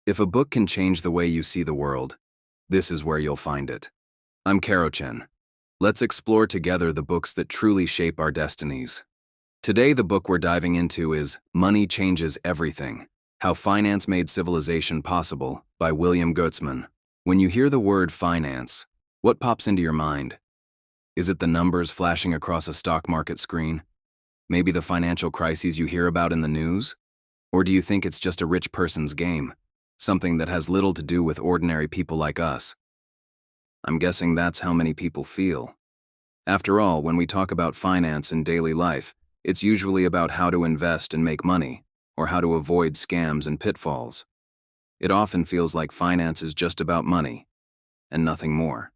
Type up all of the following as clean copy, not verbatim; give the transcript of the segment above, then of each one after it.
If a book can change the way you see the world, this is where you'll find it. I'm Karo-chan. Let's explore together the books that truly shape our destinies. Today, the book we're diving into is Money Changes Everything: How Finance Made Civilization Possible by William Goetzmann. When you hear the word finance, what pops into your mind? Is it the numbers flashing across a stock market screen? Maybe the financial crises you hear about in the news? Or do you think it's just a rich person's game? Something that has little to do with ordinary people like us? I'm guessing that's how many people feel. After all, when we talk about finance in daily life, it's usually about how to invest and make money, or how to avoid scams and pitfalls. It often feels like finance is just about money, and nothing more.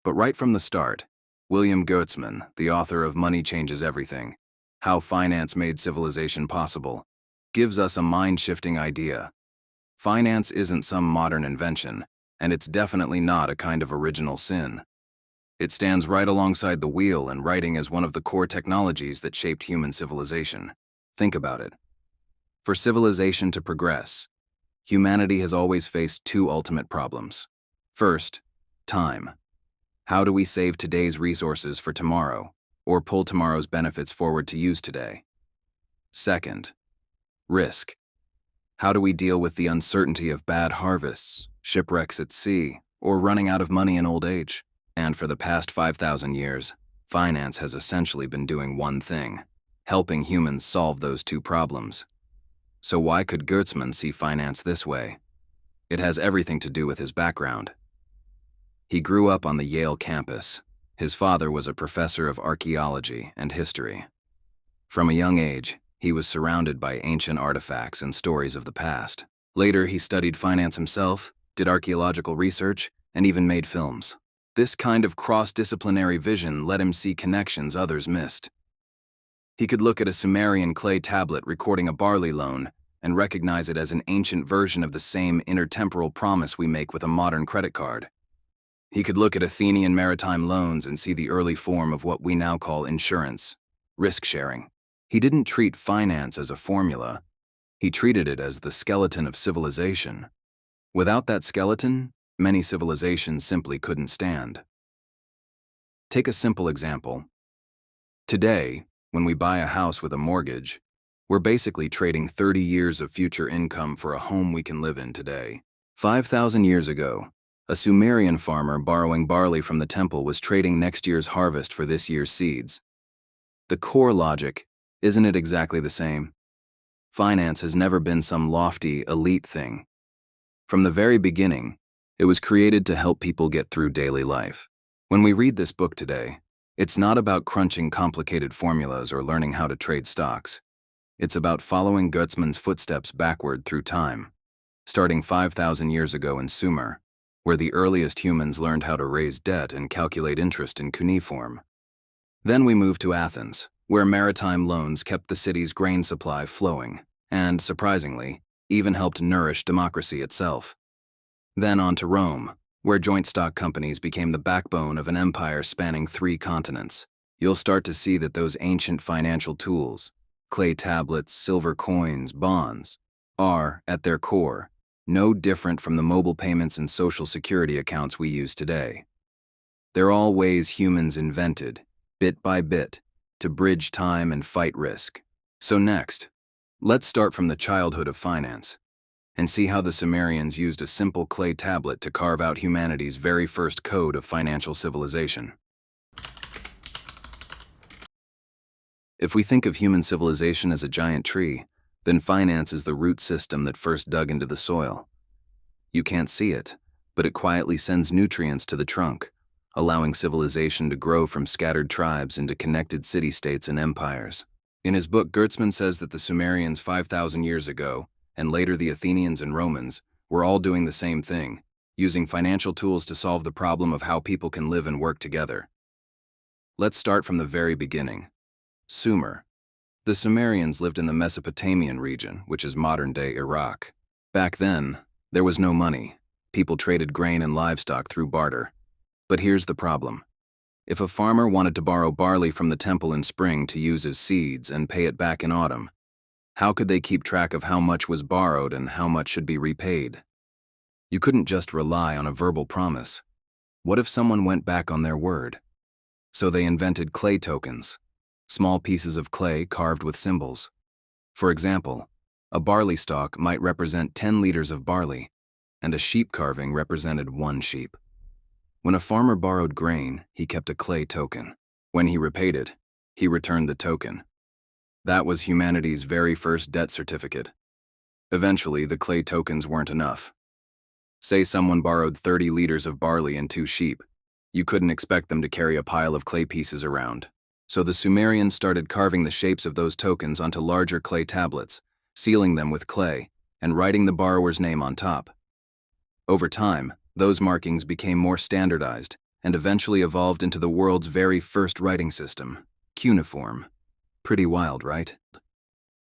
But right from the start, William Goetzmann, the author of Money Changes Everything: How Finance Made Civilization Possible, gives us a mind-shifting idea. Finance isn't some modern invention, and it's definitely not a kind of original sin. It stands right alongside the wheel and writing as one of the core technologies that shaped human civilization. Think about it. For civilization to progress, humanity has always faced two ultimate problems. First, time. How do we save today's resources for tomorrow, or pull tomorrow's benefits forward to use today? Second, risk. How do we deal with the uncertainty of bad harvests, shipwrecks at sea, or running out of money in old age? And for the past 5,000 years, finance has essentially been doing one thing: helping humans solve those two problems. So why could Goetzmann see finance this way? It has everything to do with his background. He grew up on the Yale campus. His father was a professor of archaeology and history. From a young age, he was surrounded by ancient artifacts and stories of the past. Later, he studied finance himself, did archaeological research, and even made films. This kind of cross-disciplinary vision let him see connections others missed. He could look at a Sumerian clay tablet recording a barley loan and recognize it as an ancient version of the same intertemporal promise we make with a modern credit card. He could look at Athenian maritime loans and see the early form of what we now call insurance, risk-sharing. He didn't treat finance as a formula. He treated it as the skeleton of civilization. Without that skeleton, many civilizations simply couldn't stand. Take a simple example. Today, when we buy a house with a mortgage, we're basically trading 30 years of future income for a home we can live in today. 5,000 years ago, a Sumerian farmer borrowing barley from the temple was trading next year's harvest for this year's seeds. The core logic, isn't it exactly the same? Finance has never been some lofty, elite thing. From the very beginning, it was created to help people get through daily life. When we read this book today, it's not about crunching complicated formulas or learning how to trade stocks. It's about following Goetzmann's footsteps backward through time, starting 5,000 years ago in Sumer, where the earliest humans learned how to raise debt and calculate interest in Cuneiform. Then we moved to Athens, where maritime loans kept the city's grain supply flowing, and, surprisingly, even helped nourish democracy itself. Then on to Rome, where joint stock companies became the backbone of an empire spanning 3 continents. You'll start to see that those ancient financial tools, clay tablets, silver coins, bonds, are, at their core, no different from the mobile payments and social security accounts we use today. They're all ways humans invented, bit by bit, to bridge time and fight risk. So next, let's start from the childhood of finance and see how the Sumerians used a simple clay tablet to carve out humanity's very first code of financial civilization. If we think of human civilization as a giant tree, then finance is the root system that first dug into the soil. You can't see it, but it quietly sends nutrients to the trunk, allowing civilization to grow from scattered tribes into connected city-states and empires. In his book, Goetzmann says that the Sumerians 5,000 years ago, and later the Athenians and Romans, were all doing the same thing, using financial tools to solve the problem of how people can live and work together. Let's start from the very beginning. Sumer. The Sumerians lived in the Mesopotamian region, which is modern-day Iraq. Back then, there was no money. People traded grain and livestock through barter. But here's the problem. If a farmer wanted to borrow barley from the temple in spring to use as seeds and pay it back in autumn, How could they keep track of how much was borrowed and how much should be repaid? You couldn't just rely on a verbal promise. What if someone went back on their word? So they invented clay tokens, small pieces of clay carved with symbols. For example, a barley stalk might represent 10 liters of barley, and a sheep carving represented 1 sheep. When a farmer borrowed grain, he kept a clay token. When he repaid it, he returned the token. That was humanity's very first debt certificate. Eventually, the clay tokens weren't enough. Say someone borrowed 30 liters of barley and 2 sheep. You couldn't expect them to carry a pile of clay pieces around. So the Sumerians started carving the shapes of those tokens onto larger clay tablets, sealing them with clay, and writing the borrower's name on top. Over time, those markings became more standardized and eventually evolved into the world's very first writing system, cuneiform. Pretty wild, right?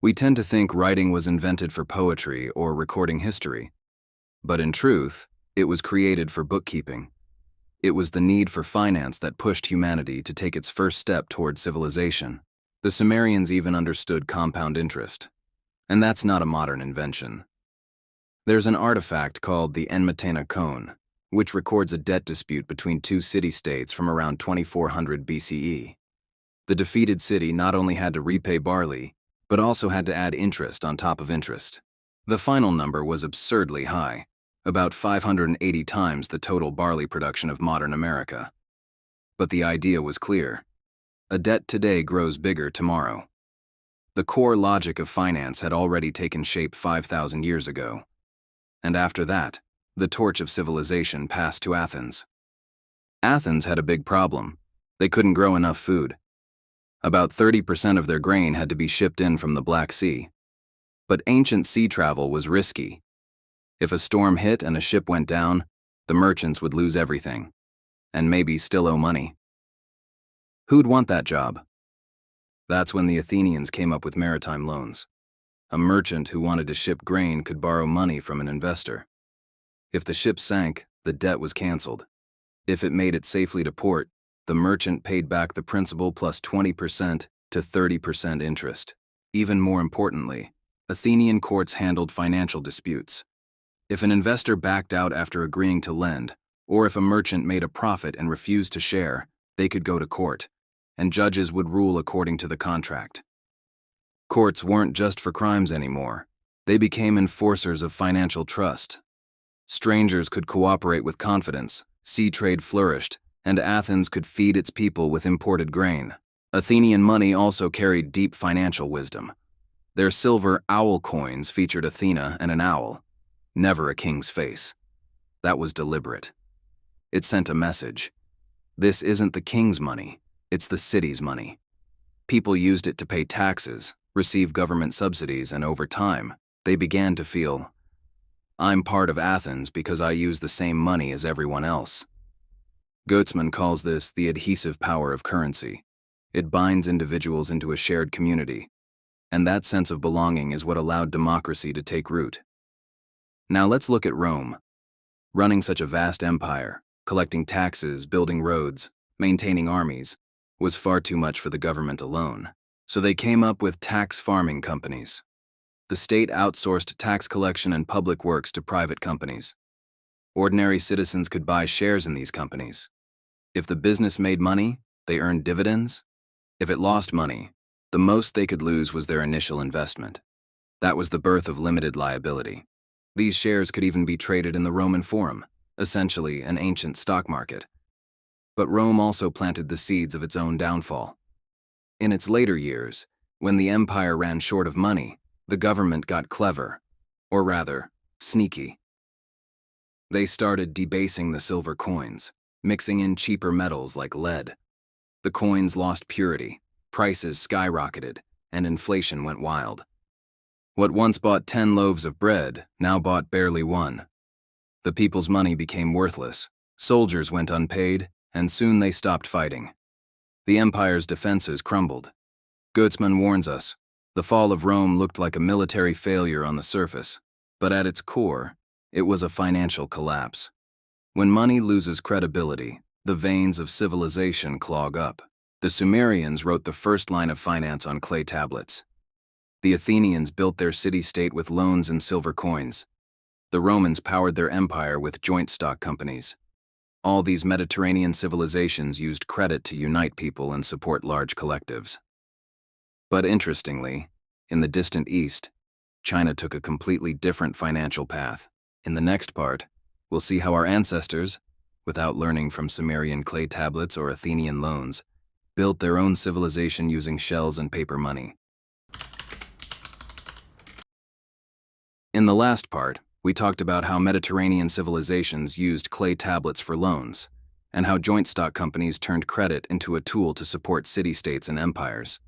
We tend to think writing was invented for poetry or recording history. But in truth, it was created for bookkeeping. It was the need for finance that pushed humanity to take its first step toward civilization. The Sumerians even understood compound interest. And that's not a modern invention. There's an artifact called the Enmetena Cone, which records a debt dispute between 2 city-states from around 2400 BCE. The defeated city not only had to repay barley, but also had to add interest on top of interest. The final number was absurdly high, about 580 times the total barley production of modern America. But the idea was clear. A debt today grows bigger tomorrow. The core logic of finance had already taken shape 5,000 years ago. And after that, the torch of civilization passed to Athens. Athens had a big problem. They couldn't grow enough food. About 30% of their grain had to be shipped in from the Black Sea. But ancient sea travel was risky. If a storm hit and a ship went down, the merchants would lose everything, and maybe still owe money. Who'd want that job? That's when the Athenians came up with maritime loans. A merchant who wanted to ship grain could borrow money from an investor. If the ship sank, the debt was canceled. If it made it safely to port, the merchant paid back the principal plus 20% to 30% interest. Even more importantly, Athenian courts handled financial disputes. If an investor backed out after agreeing to lend, or if a merchant made a profit and refused to share, they could go to court, and judges would rule according to the contract. Courts weren't just for crimes anymore. They became enforcers of financial trust. Strangers could cooperate with confidence, sea trade flourished, and Athens could feed its people with imported grain. Athenian money also carried deep financial wisdom. Their silver owl coins featured Athena and an owl, never a king's face. That was deliberate. It sent a message. This isn't the king's money, it's the city's money. People used it to pay taxes, receive government subsidies, and over time, they began to feel, I'm part of Athens because I use the same money as everyone else. Goetzman calls this the adhesive power of currency. It binds individuals into a shared community, and that sense of belonging is what allowed democracy to take root. Now let's look at Rome. Running such a vast empire, collecting taxes, building roads, maintaining armies, was far too much for the government alone. So they came up with tax farming companies. The state outsourced tax collection and public works to private companies. Ordinary citizens could buy shares in these companies. If the business made money, they earned dividends. If it lost money, the most they could lose was their initial investment. That was the birth of limited liability. These shares could even be traded in the Roman Forum, essentially an ancient stock market. But Rome also planted the seeds of its own downfall. In its later years, when the empire ran short of money, the government got clever, or rather, sneaky. They started debasing the silver coins, mixing in cheaper metals like lead. The coins lost purity, prices skyrocketed, and inflation went wild. What once bought 10 loaves of bread now bought barely 1. The people's money became worthless, soldiers went unpaid, and soon they stopped fighting. The empire's defenses crumbled. Goetzman warns us, the fall of Rome looked like a military failure on the surface, but at its core, it was a financial collapse. When money loses credibility, the veins of civilization clog up. The Sumerians wrote the first line of finance on clay tablets. The Athenians built their city-state with loans and silver coins. The Romans powered their empire with joint stock companies. All these Mediterranean civilizations used credit to unite people and support large collectives. But interestingly, in the distant East, China took a completely different financial path. In the next part, we'll see how our ancestors, without learning from Sumerian clay tablets or Athenian loans, built their own civilization using shells and paper money. In the last part, we talked about how Mediterranean civilizations used clay tablets for loans, and how joint stock companies turned credit into a tool to support city-states and empires.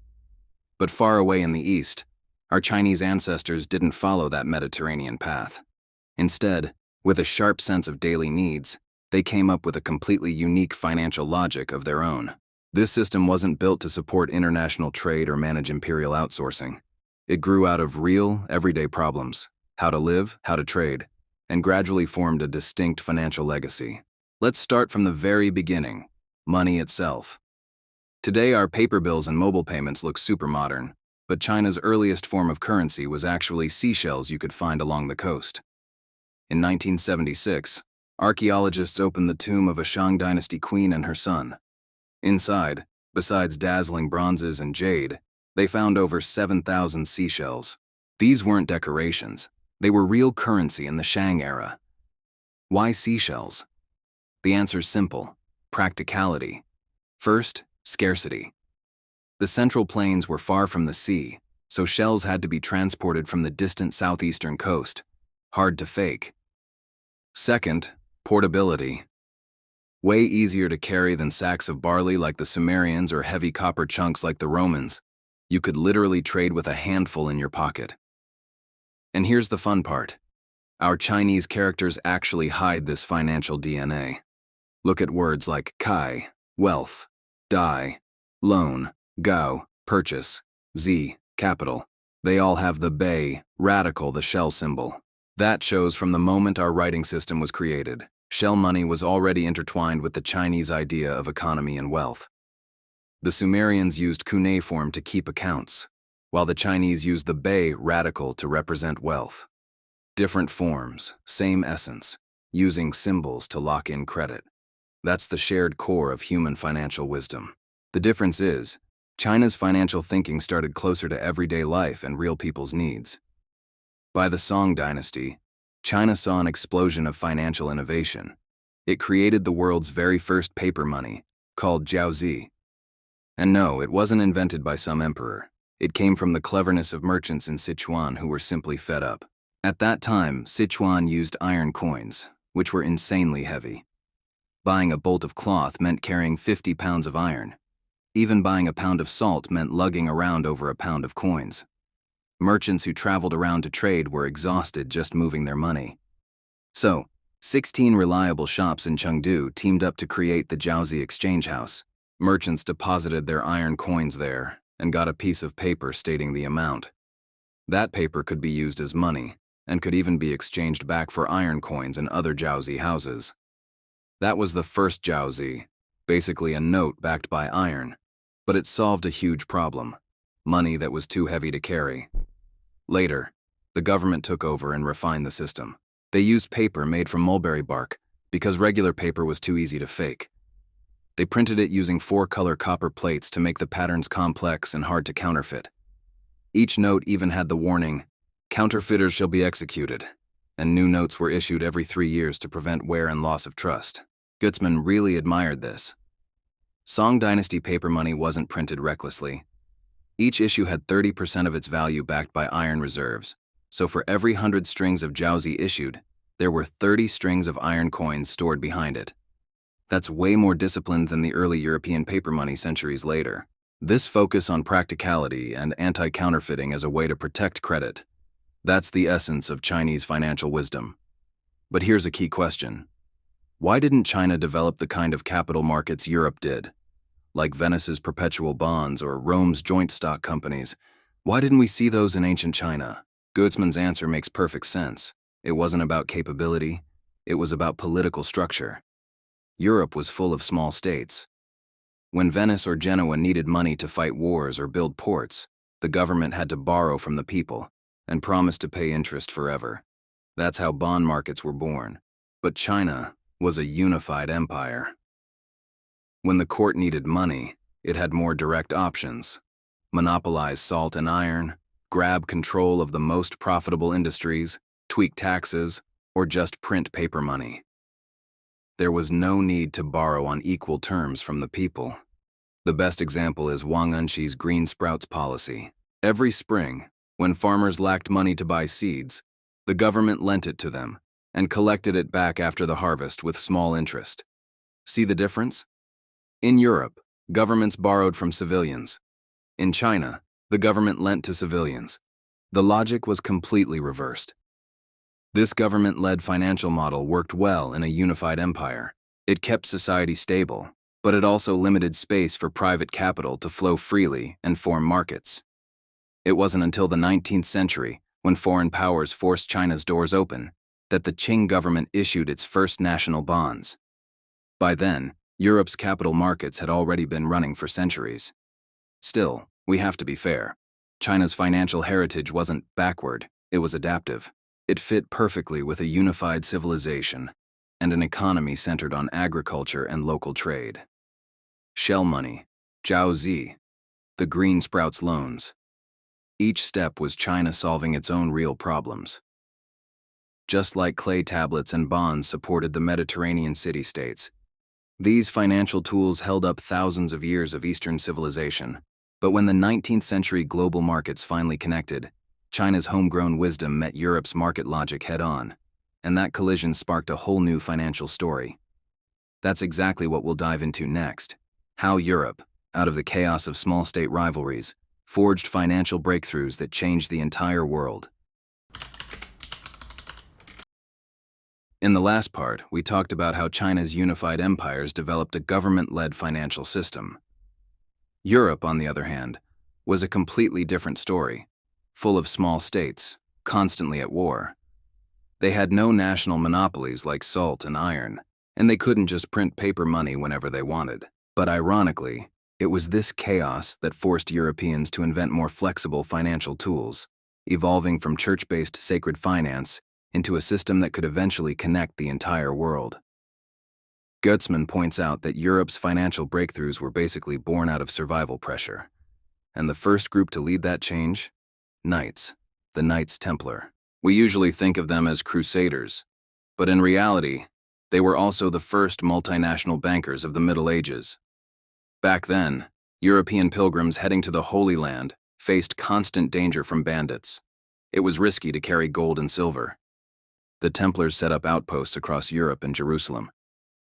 But far away in the East, our Chinese ancestors didn't follow that Mediterranean path. Instead, with a sharp sense of daily needs, they came up with a completely unique financial logic of their own. This system wasn't built to support international trade or manage imperial outsourcing. It grew out of real, everyday problems: how to live, how to trade, and gradually formed a distinct financial legacy. Let's start from the very beginning: money itself. Today, our paper bills and mobile payments look super modern, but China's earliest form of currency was actually seashells you could find along the coast. In 1976, archaeologists opened the tomb of a Shang dynasty queen and her son. Inside, besides dazzling bronzes and jade, they found over 7,000 seashells. These weren't decorations. They were real currency in the Shang era. Why seashells? The answer's simple: practicality. First, scarcity. The Central Plains were far from the sea, so shells had to be transported from the distant southeastern coast. Hard to fake. Second, portability. Way easier to carry than sacks of barley like the Sumerians or heavy copper chunks like the Romans. You could literally trade with a handful in your pocket. And here's the fun part: our Chinese characters actually hide this financial DNA. Look at words like kai, wealth; dai, loan; gao, purchase; zi, capital. They all have the bei, radical, the shell symbol. That shows from the moment our writing system was created, shell money was already intertwined with the Chinese idea of economy and wealth. The Sumerians used Cuneiform to keep accounts, while the Chinese used the bei, radical, to represent wealth. Different forms, same essence, using symbols to lock in credit. That's the shared core of human financial wisdom. The difference is, China's financial thinking started closer to everyday life and real people's needs. By the Song dynasty, China saw an explosion of financial innovation. It created the world's very first paper money, called jiaozi. And no, it wasn't invented by some emperor. It came from the cleverness of merchants in Sichuan who were simply fed up. At that time, Sichuan used iron coins, which were insanely heavy. Buying a bolt of cloth meant carrying 50 pounds of iron. Even buying a pound of salt meant lugging around over a pound of coins. Merchants who traveled around to trade were exhausted just moving their money. So, 16 reliable shops in Chengdu teamed up to create the Jiaozi Exchange House. Merchants deposited their iron coins there and got a piece of paper stating the amount. That paper could be used as money and could even be exchanged back for iron coins in other Jiaozi houses. That was the first Jiaozi, basically a note backed by iron, but it solved a huge problem: money that was too heavy to carry. Later, the government took over and refined the system. They used paper made from mulberry bark because regular paper was too easy to fake. They printed it using 4-color copper plates to make the patterns complex and hard to counterfeit. Each note even had the warning, "Counterfeiters shall be executed," and new notes were issued every 3 years to prevent wear and loss of trust. Gutzman really admired this. Song dynasty paper money wasn't printed recklessly. Each issue had 30% of its value backed by iron reserves, so for every 100 strings of jiaozi issued, there were 30 strings of iron coins stored behind it. That's way more disciplined than the early European paper money centuries later. This focus on practicality and anti-counterfeiting as a way to protect credit, that's the essence of Chinese financial wisdom. But here's a key question: why didn't China develop the kind of capital markets Europe did? Like Venice's perpetual bonds or Rome's joint stock companies. Why didn't we see those in ancient China? Gutzman's answer makes perfect sense. It wasn't about capability, it was about political structure. Europe was full of small states. When Venice or Genoa needed money to fight wars or build ports, The government had to borrow from the people and promise to pay interest forever. That's how bond markets were born. But China was a unified empire. When the court needed money, it had more direct options: monopolize salt and iron, grab control of the most profitable industries, tweak taxes, or just print paper money. There was no need to borrow on equal terms from the people. The best example is Wang Unqi's green sprouts policy. Every spring, when farmers lacked money to buy seeds, the government lent it to them and collected it back after the harvest with small interest. See the difference? In Europe, governments borrowed from civilians. In China, the government lent to civilians. The logic was completely reversed. This government-led financial model worked well in a unified empire. It kept society stable, but it also limited space for private capital to flow freely and form markets. It wasn't until the 19th century, when foreign powers forced China's doors open, that the Qing government issued its first national bonds. By then, Europe's capital markets had already been running for centuries. Still, we have to be fair. China's financial heritage wasn't backward, it was adaptive. It fit perfectly with a unified civilization and an economy centered on agriculture and local trade. Shell money, Jiaozi, the green sprouts loans. Each step was China solving its own real problems. Just like clay tablets and bonds supported the Mediterranean city-states, these financial tools held up thousands of years of Eastern civilization. But when the 19th century global markets finally connected, China's homegrown wisdom met Europe's market logic head-on, and that collision sparked a whole new financial story. That's exactly what we'll dive into next: how Europe, out of the chaos of small state rivalries, forged financial breakthroughs that changed the entire world. In the last part, we talked about how China's unified empires developed a government-led financial system. Europe, on the other hand, was a completely different story, full of small states, constantly at war. They had no national monopolies like salt and iron, and they couldn't just print paper money whenever they wanted. But ironically, it was this chaos that forced Europeans to invent more flexible financial tools, evolving from church-based sacred finance into a system that could eventually connect the entire world. Goetzman points out that Europe's financial breakthroughs were basically born out of survival pressure. And the first group to lead that change? Knights, the Knights Templar. We usually think of them as crusaders, but in reality, they were also the first multinational bankers of the Middle Ages. Back then, European pilgrims heading to the Holy Land faced constant danger from bandits. It was risky to carry gold and silver. The Templars set up outposts across Europe and Jerusalem.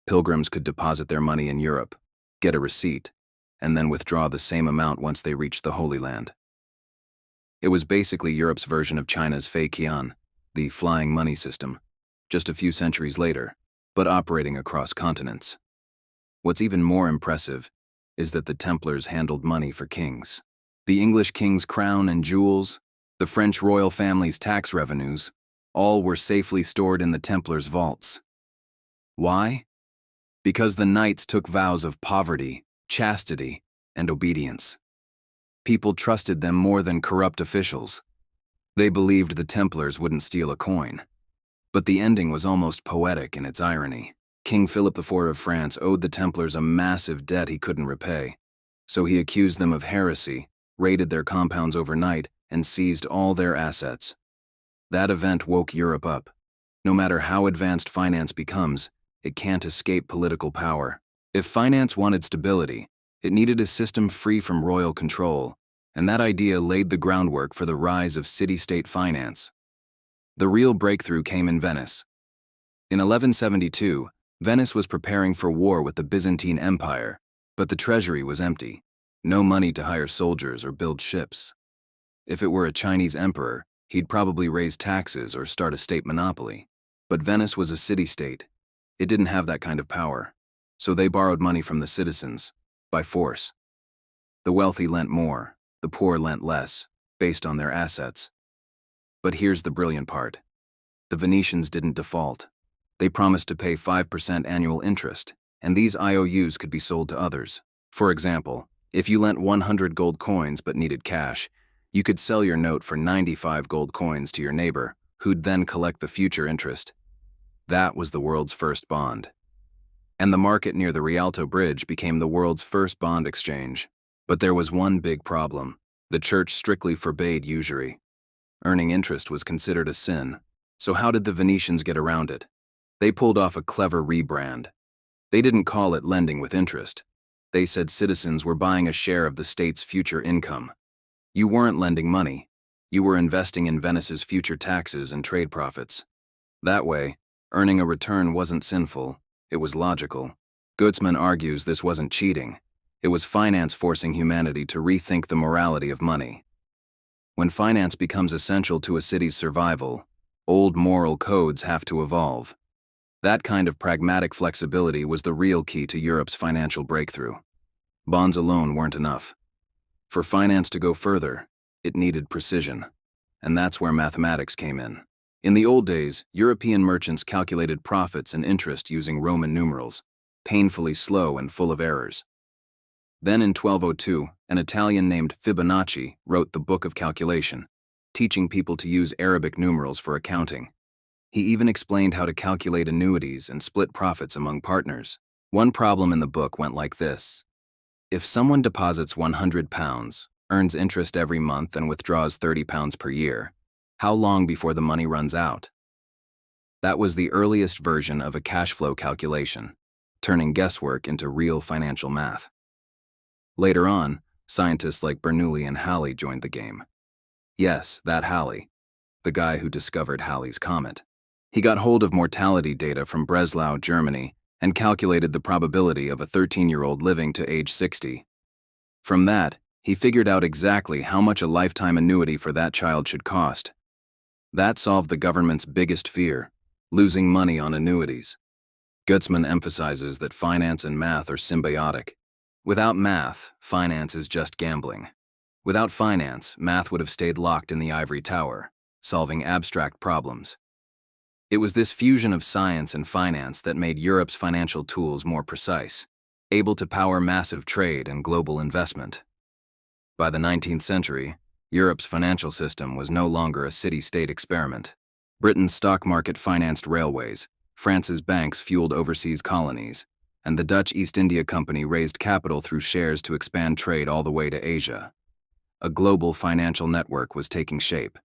Pilgrims could deposit their money in Europe, get a receipt, and then withdraw the same amount once they reached the Holy Land. It was basically Europe's version of China's fei qian, the flying money system, just a few centuries later, but operating across continents. What's even more impressive is that the Templars handled money for kings. The English king's crown and jewels, the French royal family's tax revenues, all were safely stored in the Templars' vaults. Why? Because the knights took vows of poverty, chastity, and obedience. People trusted them more than corrupt officials. They believed the Templars wouldn't steal a coin. But the ending was almost poetic in its irony. King Philip IV of France owed the Templars a massive debt he couldn't repay, so he accused them of heresy, raided their compounds overnight, and seized all their assets. That event woke Europe up. No matter how advanced finance becomes, it can't escape political power. If finance wanted stability, it needed a system free from royal control, and that idea laid the groundwork for the rise of city-state finance. The real breakthrough came in Venice. In 1172, Venice was preparing for war with the Byzantine Empire, but the treasury was empty. No money to hire soldiers or build ships. If it were a Chinese emperor, he'd probably raise taxes or start a state monopoly. But Venice was a city-state. It didn't have that kind of power, so they borrowed money from the citizens, by force. The wealthy lent more, the poor lent less, based on their assets. But here's the brilliant part. The Venetians didn't default. They promised to pay 5% annual interest, and these IOUs could be sold to others. For example, if you lent 100 gold coins but needed cash, You could sell your note for 95 gold coins to your neighbor, who'd then collect the future interest. That was the world's first bond. And the market near the Rialto Bridge became the world's first bond exchange. But there was one big problem. The church strictly forbade usury. Earning interest was considered a sin. So how did the Venetians get around it? They pulled off a clever rebrand. They didn't call it lending with interest. They said citizens were buying a share of the state's future income. You weren't lending money. You were investing in Venice's future taxes and trade profits. That way, earning a return wasn't sinful. It was logical. Guzman argues this wasn't cheating. It was finance forcing humanity to rethink the morality of money. When finance becomes essential to a city's survival, old moral codes have to evolve. That kind of pragmatic flexibility was the real key to Europe's financial breakthrough. Bonds alone weren't enough. For finance to go further, it needed precision. And that's where mathematics came in. In the old days, European merchants calculated profits and interest using Roman numerals, painfully slow and full of errors. Then in 1202, an Italian named Fibonacci wrote the Book of Calculation, teaching people to use Arabic numerals for accounting. He even explained how to calculate annuities and split profits among partners. One problem in the book went like this. If someone deposits £100, earns interest every month and withdraws £30 per year, how long before the money runs out? That was the earliest version of a cash flow calculation, turning guesswork into real financial math. Later on, scientists like Bernoulli and Halley joined the game. Yes, that Halley, the guy who discovered Halley's Comet. He got hold of mortality data from Breslau, Germany, and calculated the probability of a 13-year-old living to age 60. From that, he figured out exactly how much a lifetime annuity for that child should cost. That solved the government's biggest fear, losing money on annuities. Guzman emphasizes that finance and math are symbiotic. Without math, finance is just gambling. Without finance, math would have stayed locked in the ivory tower, solving abstract problems. It was this fusion of science and finance that made Europe's financial tools more precise, able to power massive trade and global investment. By the 19th century, Europe's financial system was no longer a city-state experiment. Britain's stock market financed railways, France's banks fueled overseas colonies, and the Dutch East India Company raised capital through shares to expand trade all the way to Asia. A global financial network was taking shape.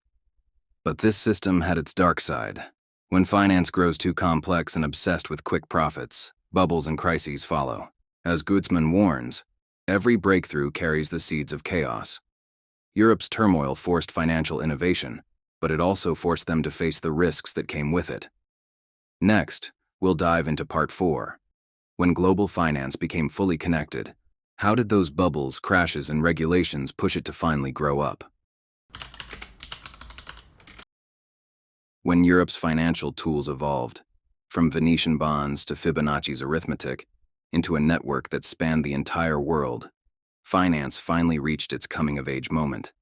But this system had its dark side. When finance grows too complex and obsessed with quick profits, bubbles and crises follow. As Guzman warns, every breakthrough carries the seeds of chaos. Europe's turmoil forced financial innovation, but it also forced them to face the risks that came with it. Next, we'll dive into Part 4. When global finance became fully connected, how did those bubbles, crashes, and regulations push it to finally grow up? When Europe's financial tools evolved, from Venetian bonds to Fibonacci's arithmetic, into a network that spanned the entire world, finance finally reached its coming-of-age moment.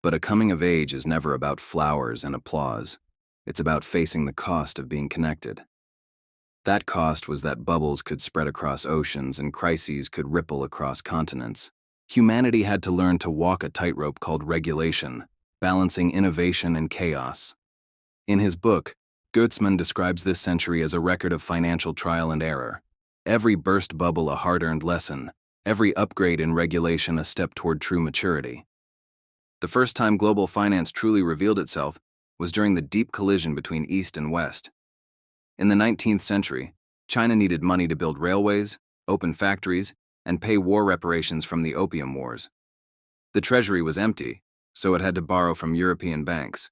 But a coming-of-age is never about flowers and applause. It's about facing the cost of being connected. That cost was that bubbles could spread across oceans and crises could ripple across continents. Humanity had to learn to walk a tightrope called regulation, balancing innovation and chaos. In his book, Guzman describes this century as a record of financial trial and error. Every burst bubble a hard-earned lesson, every upgrade in regulation a step toward true maturity. The first time global finance truly revealed itself was during the deep collision between East and West. In the 19th century, China needed money to build railways, open factories, and pay war reparations from the Opium Wars. The treasury was empty, so it had to borrow from European banks,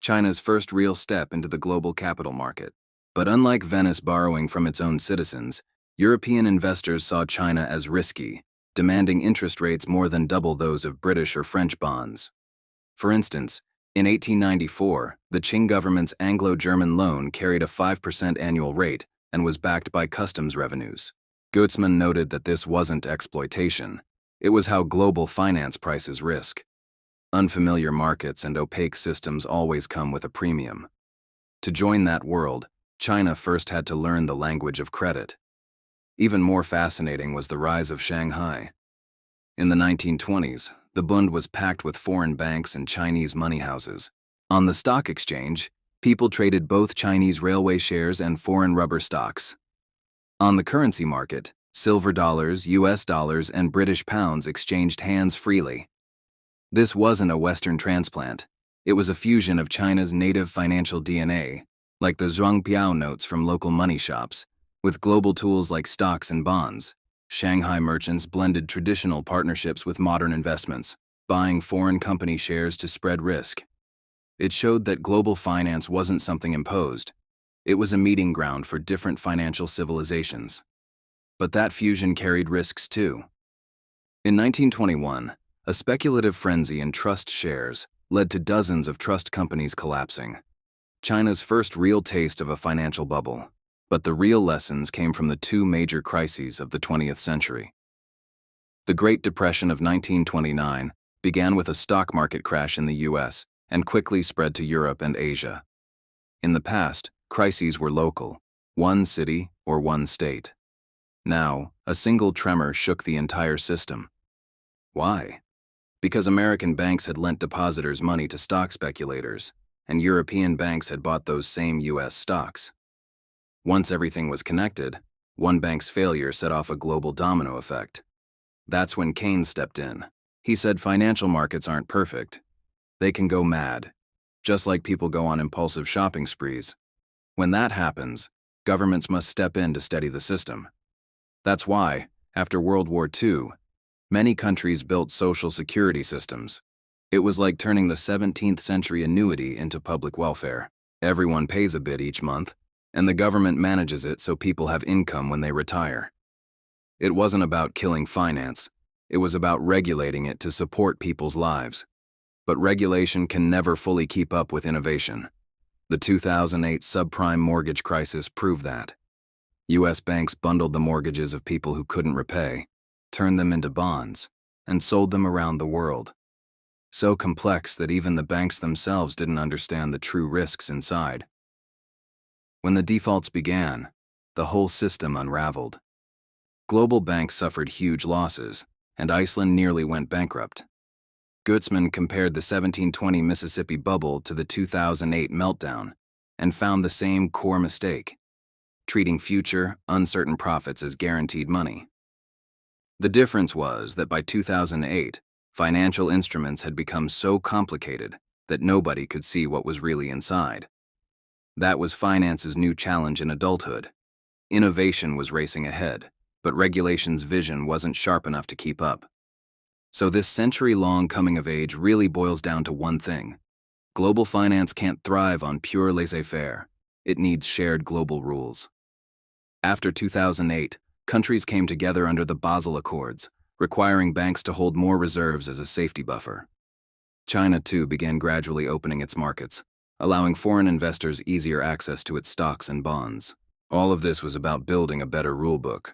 China's first real step into the global capital market. But unlike Venice borrowing from its own citizens, European investors saw China as risky, demanding interest rates more than double those of British or French bonds. For instance, in 1894, the Qing government's Anglo-German loan carried a 5% annual rate and was backed by customs revenues. Guzman noted that this wasn't exploitation. It was how global finance prices risk. Unfamiliar markets and opaque systems always come with a premium. To join that world, China first had to learn the language of credit. Even more fascinating was the rise of Shanghai. In the 1920s, The Bund was packed with foreign banks and Chinese money houses. On the stock exchange, people traded both Chinese railway shares and foreign rubber stocks. On the currency market, silver dollars, US dollars, and British pounds exchanged hands freely. This wasn't a Western transplant. It was a fusion of China's native financial DNA, like the zhuangpiao notes from local money shops, with global tools like stocks and bonds. Shanghai merchants blended traditional partnerships with modern investments, buying foreign company shares to spread risk. It showed that global finance wasn't something imposed. It was a meeting ground for different financial civilizations. But that fusion carried risks too. In 1921, a speculative frenzy in trust shares led to dozens of trust companies collapsing. China's first real taste of a financial bubble. But the real lessons came from the two major crises of the 20th century. The Great Depression of 1929 began with a stock market crash in the US and quickly spread to Europe and Asia. In the past, crises were local, one city or one state. Now, a single tremor shook the entire system. Why? Because American banks had lent depositors money to stock speculators, and European banks had bought those same US stocks. Once everything was connected, one bank's failure set off a global domino effect. That's when Keynes stepped in. He said financial markets aren't perfect. They can go mad, just like people go on impulsive shopping sprees. When that happens, governments must step in to steady the system. That's why, after World War II, many countries built social security systems. It was like turning the 17th century annuity into public welfare. Everyone pays a bit each month, and the government manages it so people have income when they retire. It wasn't about killing finance. It was about regulating it to support people's lives. But regulation can never fully keep up with innovation. The 2008 subprime mortgage crisis proved that. US banks bundled the mortgages of people who couldn't repay, turned them into bonds, and sold them around the world. So complex that even the banks themselves didn't understand the true risks inside. When the defaults began, the whole system unraveled. Global banks suffered huge losses, and Iceland nearly went bankrupt. Gutzman compared the 1720 Mississippi bubble to the 2008 meltdown and found the same core mistake: treating future, uncertain profits as guaranteed money. The difference was that by 2008, financial instruments had become so complicated that nobody could see what was really inside. That was finance's new challenge in adulthood. Innovation was racing ahead, but regulation's vision wasn't sharp enough to keep up. So this century-long coming of age really boils down to one thing. Global finance can't thrive on pure laissez-faire. It needs shared global rules. After 2008, countries came together under the Basel Accords, requiring banks to hold more reserves as a safety buffer. China, too, began gradually opening its markets, allowing foreign investors easier access to its stocks and bonds. All of this was about building a better rulebook.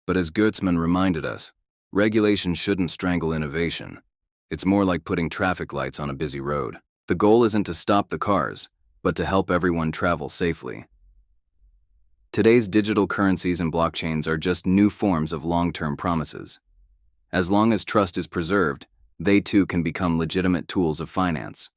But as Gutzman reminded us, regulation shouldn't strangle innovation. It's more like putting traffic lights on a busy road. The goal isn't to stop the cars, but to help everyone travel safely. Today's digital currencies and blockchains are just new forms of long-term promises. As long as trust is preserved, they too can become legitimate tools of finance.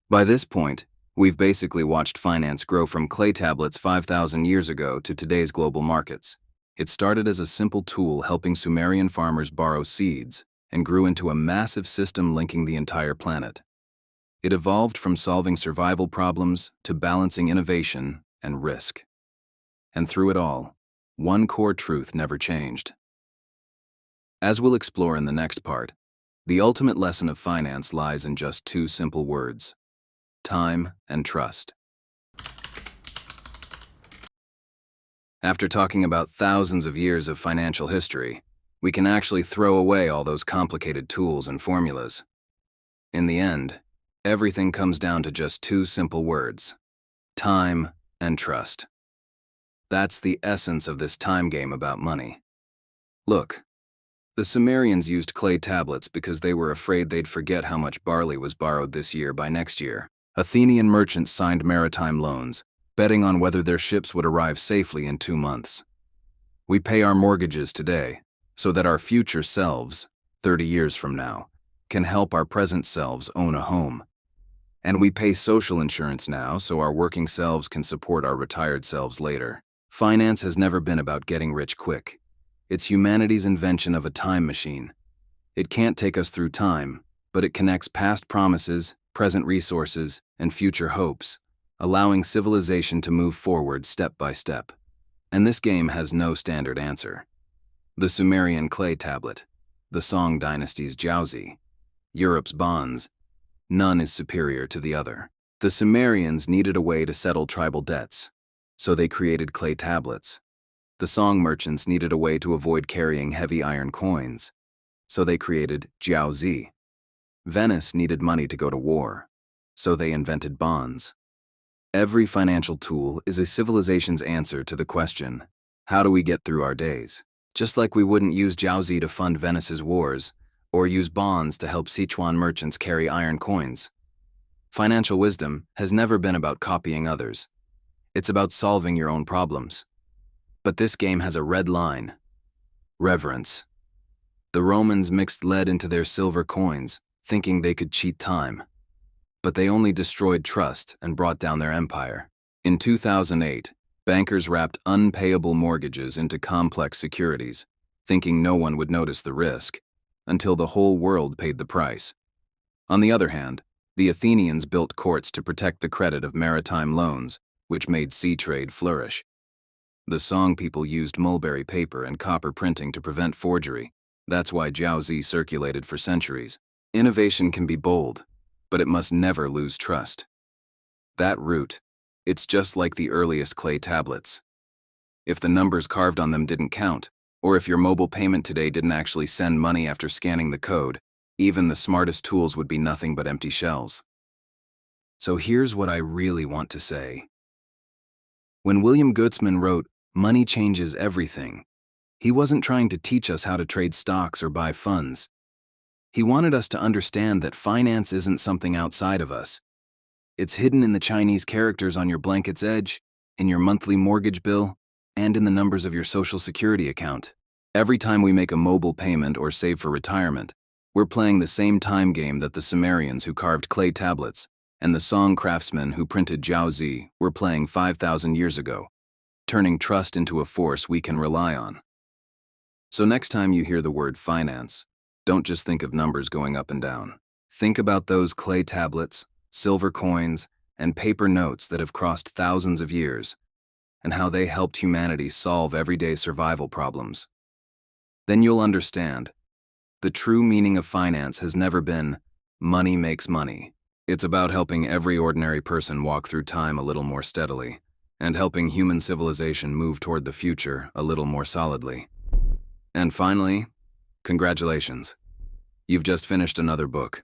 By this point, we've basically watched finance grow from clay tablets 5,000 years ago to today's global markets. It started as a simple tool helping Sumerian farmers borrow seeds and grew into a massive system linking the entire planet. It evolved from solving survival problems to balancing innovation and risk. And through it all, one core truth never changed. As we'll explore in the next part, the ultimate lesson of finance lies in just two simple words: time and trust. After talking about thousands of years of financial history, we can actually throw away all those complicated tools and formulas. In the end, everything comes down to just two simple words: time and trust. That's the essence of this time game about money. Look, the Sumerians used clay tablets because they were afraid they'd forget how much barley was borrowed this year by next year. Athenian merchants signed maritime loans, betting on whether their ships would arrive safely in 2 months. We pay our mortgages today so that our future selves, 30 years from now, can help our present selves own a home. And we pay social insurance now so our working selves can support our retired selves later. Finance has never been about getting rich quick. It's humanity's invention of a time machine. It can't take us through time, but it connects past promises, present resources, and future hopes, allowing civilization to move forward step by step. And this game has no standard answer. The Sumerian clay tablet, the Song dynasty's Jiaozi, Europe's bonds, none is superior to the other. The Sumerians needed a way to settle tribal debts, so they created clay tablets. The Song merchants needed a way to avoid carrying heavy iron coins, so they created Jiaozi. Venice needed money to go to war, so they invented bonds. Every financial tool is a civilization's answer to the question, how do we get through our days? Just like we wouldn't use Jiaozi to fund Venice's wars, or use bonds to help Sichuan merchants carry iron coins. Financial wisdom has never been about copying others. It's about solving your own problems. But this game has a red line: reverence. The Romans mixed lead into their silver coins, thinking they could cheat time. But they only destroyed trust and brought down their empire. In 2008, bankers wrapped unpayable mortgages into complex securities, thinking no one would notice the risk, until the whole world paid the price. On the other hand, the Athenians built courts to protect the credit of maritime loans, which made sea trade flourish. The Song people used mulberry paper and copper printing to prevent forgery. That's why Jiaozi circulated for centuries. Innovation can be bold, but it must never lose trust. That root, it's just like the earliest clay tablets. If the numbers carved on them didn't count, or if your mobile payment today didn't actually send money after scanning the code, even the smartest tools would be nothing but empty shells. So here's what I really want to say. When William Goudsman wrote, "Money changes everything," he wasn't trying to teach us how to trade stocks or buy funds. He wanted us to understand that finance isn't something outside of us. It's hidden in the Chinese characters on your blanket's edge, in your monthly mortgage bill, and in the numbers of your Social Security account. Every time we make a mobile payment or save for retirement, we're playing the same time game that the Sumerians who carved clay tablets and the Song craftsmen who printed Jiaozi were playing 5,000 years ago, turning trust into a force we can rely on. So next time you hear the word finance, don't just think of numbers going up and down. Think about those clay tablets, silver coins, and paper notes that have crossed thousands of years, and how they helped humanity solve everyday survival problems. Then you'll understand. The true meaning of finance has never been, money makes money. It's about helping every ordinary person walk through time a little more steadily, and helping human civilization move toward the future a little more solidly. And finally, congratulations. You've just finished another book.